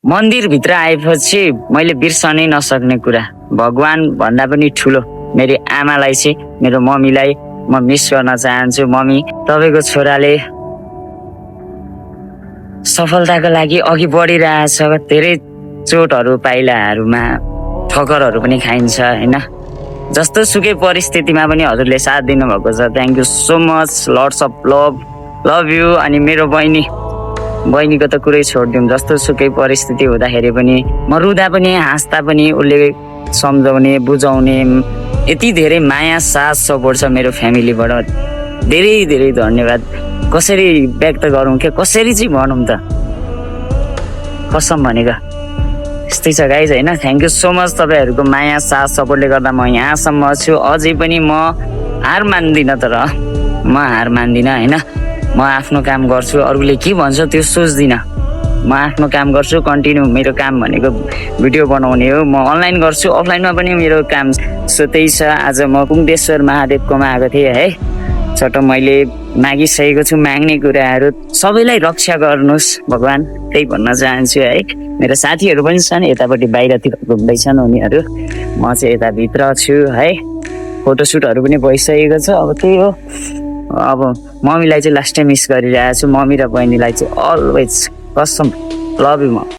मन्दिरभित्र आएपछि मैले बिर्सनै नसक्ने कुरा, भगवान भन्दा पनि ठुलो मेरो आमालाई चाहिँ, मेरो मम्मीलाई म मिस गर्न चाहन्छु। मम्मी, तपाईँको छोराले सफलताको लागि अघि बढिरहेछ। धेरै चोटहरू पाइलाहरूमा ठक्करहरू पनि खाइन्छ होइन। जस्तो सुकै परिस्थितिमा पनि हजुरले साथ दिनुभएको छ। Thank you so much. Lots of love you. अनि मेरो बहिनीको त कुरै छोडिदिउँ। जस्तो सुकै परिस्थिति हुँदाखेरि पनि म रुँदा पनि हाँस्दा पनि उसले सम्झाउने बुझाउने, यति धेरै माया साथ सपोर्ट छ मेरो फ्यामिलीबाट। धेरै धेरै धन्यवाद। कसरी व्यक्त गरौँ के, कसरी चाहिँ भनौँ त, कसम भनेको यस्तै छ गाइज होइन। Thank you so much. तपाईँहरूको माया साथ सपोर्टले गर्दा म यहाँसम्म छु। अझै पनि म हार मान्दिनँ, तर म हार मान्दिनँ होइन। म आफ्नो काम गर्छु, अरूले के भन्छ त्यो सोच्दिनँ। म आफ्नो काम गर्छु कन्टिन्यू। मेरो काम भनेको भिडियो बनाउने हो। म अनलाइन गर्छु, अफलाइनमा पनि मेरो काम त्यही छ। आज म कुङ्गेश्वर महादेवकोमा आएको थिएँ है। छोटो मैले मागिसकेको छु माग्ने कुराहरू। सबैलाई रक्षा गर्नुहोस् भगवान, त्यही भन्न चाहन्छु है। मेरो साथीहरू पनि छन् यतापट्टि बाहिरतिर घुम्दैछन् उनीहरू। म चाहिँ यता भित्र छु है। फोटोसुटहरू पनि भइसकेको छ। अब त्यही हो। अब मम्मीलाई चाहिँ लास्ट टाइम मिस गरिरहेको छु। मम्मी र बहिनीलाई चाहिँ अलवेज कसम लभ यु म।